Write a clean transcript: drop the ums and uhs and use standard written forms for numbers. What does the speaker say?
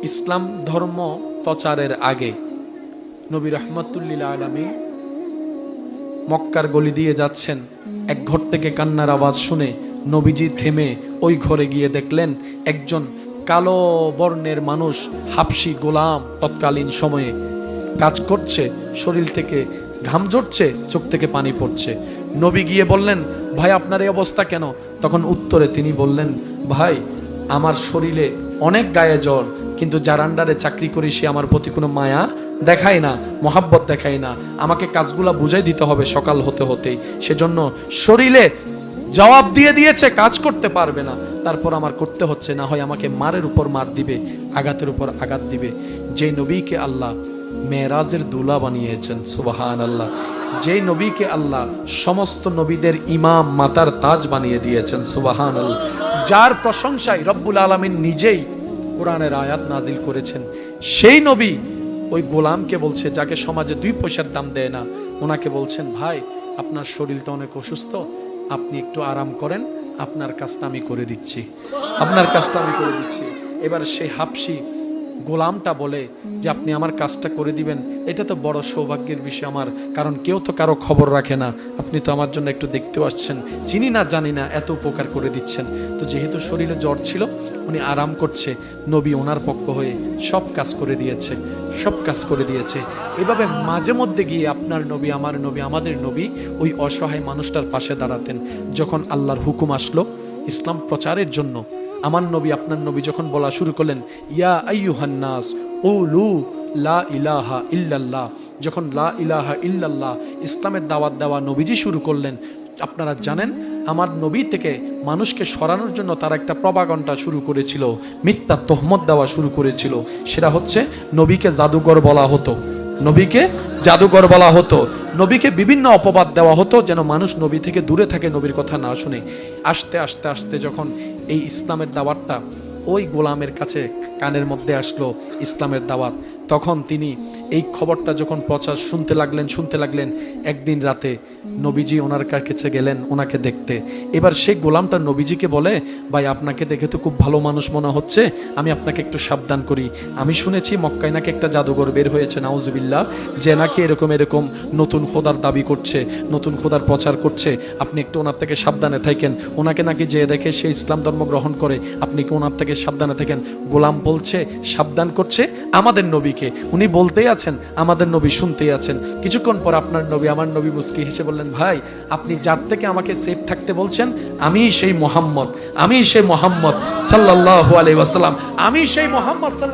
ইসলাম ধর্ম প্রচারের আগে নবী রাহমাতুল লিল আলামিন মক্কার গলি দিয়ে যাচ্ছেন। এক ঘর থেকে কান্নার আওয়াজ শুনে নবীজি থেমে ওই ঘরে গিয়ে দেখলেন একজন কালো বর্ণের মানুষ, হাবশি গোলাম, তৎকালীন সময়ে কাজ করছে, শরীর থেকে ঘাম ঝরছে, চোখ থেকে পানি পড়ছে। নবী গিয়ে বললেন, ভাই আপনার এই অবস্থা কেন? তখন উত্তরে তিনি বললেন, ভাই আমার শরীরে অনেক গায়ে জ্বর, কিন্তু যার আন্ডারে চাকরি করি সে আমার প্রতি কোনো মায়া দেখায় না, মহাব্বত দেখায় না। আমাকে কাজগুলা বুঝাই দিতে হবে সকাল হতে হতেই, সেজন্য শরীরে জবাব দিয়ে দিয়েছে, কাজ করতে পারবে না, তারপর আমার করতে হচ্ছে, না হয় আমাকে মারের উপর মার দিবে, আঘাতের উপর আঘাত দিবে। যে নবীকে আল্লাহ মেরাজের দুলা বানিয়েছেন, সুবহানাল্লাহ, যে নবীকে আল্লাহ সমস্ত নবীদের ইমাম, মাতার তাজ বানিয়ে দিয়েছেন, সুবহানাল্লাহ, যার প্রশংসায় রব্বুল আলামিন নিজেই কোরআনের আয়াত নাজিল করেছেন, সেই নবী ওই গোলামকে বলছে, যাকে সমাজে 2 পয়সার দাম দেয় না, ওনাকে বলছেন, ভাই আপনার শরীরটা অনেক অসুস্থ, আপনি একটু আরাম করেন, আপনার কাজটা আমি করে দিচ্ছি, আপনার কাজটা আমি করে দিচ্ছি। এবার সেই হাবশি গোলামটা বলে যে আপনি আমার কাজটা করে দিবেন, এটা তো বড় সৌভাগ্যের বিষয় আমার, কারণ কেউ তো কারো খবর রাখে না, আপনি তো আমার জন্য একটু দেখতেও আসছেন, চিনি না জানি না, এত উপকার করে দিচ্ছেন। তো যেহেতু শরীরে জ্বর ছিল, উনি আরাম করছে, নবী ওনার পক্ষ হয়ে সব কাজ করে দিয়েছে, সব কাজ করে দিয়েছে। এভাবে মাঝে মধ্যে গিয়ে আপনার নবী, আমার নবী, আমাদের নবী ওই অসহায় মানুষটার পাশে দাঁড়াতেন। যখন আল্লাহর হুকুম আসলো ইসলাম প্রচারের জন্য, আমার নবী, আপনার নবী যখন বলা শুরু করলেন, ইয়া আইয়ুহান নাস কুলু লা ইলাহা ইল্লাল্লাহ, যখন লা ইলাহা ইল্লাল্লাহ ইসলামের দাওয়াত দেওয়া নবীজি শুরু করলেন, আপনারা জানেন আমার নবী থেকে মানুষকে সরানোর জন্য তারা একটা প্রপাগান্ডা শুরু করেছিল, মিথ্যা তহমত দেওয়া শুরু করেছিল। সেটা হচ্ছে নবীকে জাদুঘর বলা হতো, নবীকে জাদুঘর বলা হতো, নবীকে বিভিন্ন অপবাদ দেওয়া হতো যেন মানুষ নবী থেকে দূরে থাকে, নবীর কথা না শুনে। আস্তে আস্তে আস্তে যখন এই ইসলামের দাওয়াতটা ওই গোলামের কাছে কানের মধ্যে আসলো, ইসলামের দাওয়াত, তখন তিনি এই খবরটা যখন প্রচার শুনতে লাগলেন, একদিন রাতে নবীজি ওনার কাছে গেলেন ওনাকে দেখতে। এবার সেই গোলামটা নবীজিকে বলে, ভাই আপনাকে দেখে তো খুব ভালো মানুষ মনে হচ্ছে, আমি আপনাকে একটু সাবধান করি, আমি শুনেছি মক্কায় নাকি একটা জাদুঘর বের হয়েছে, নাউজুবিল্লাহ, যে নাকি এরকম নতুন খোদার দাবি করছে, নতুন খোদার প্রচার করছে, আপনি একটু ওনার থেকে সাবধানে থাকেন, ওনাকে নাকি যে দেখে সে ইসলাম ধর্ম গ্রহণ করে, আপনি কি ওনার থেকে সাবধানে থাকেন। গোলাম বলছে, সাবধান করছে আমাদের নবীকে, উনি বলতেই আছেন, আমাদের নবী শুনতেই আছেন। কিছুক্ষণ পর আপনার নবী, আমার নবী মুস্কি হেসে বললেন, ভাই আপনি যার থেকে আমাকে সেফ থাকতে বলছেন, আমি সেই মোহাম্মদ সাল্লাল্লাহু আলাইহি ওয়াসাল্লাম, আমি সেই মোহাম্মদ সাল্লাল্লাহু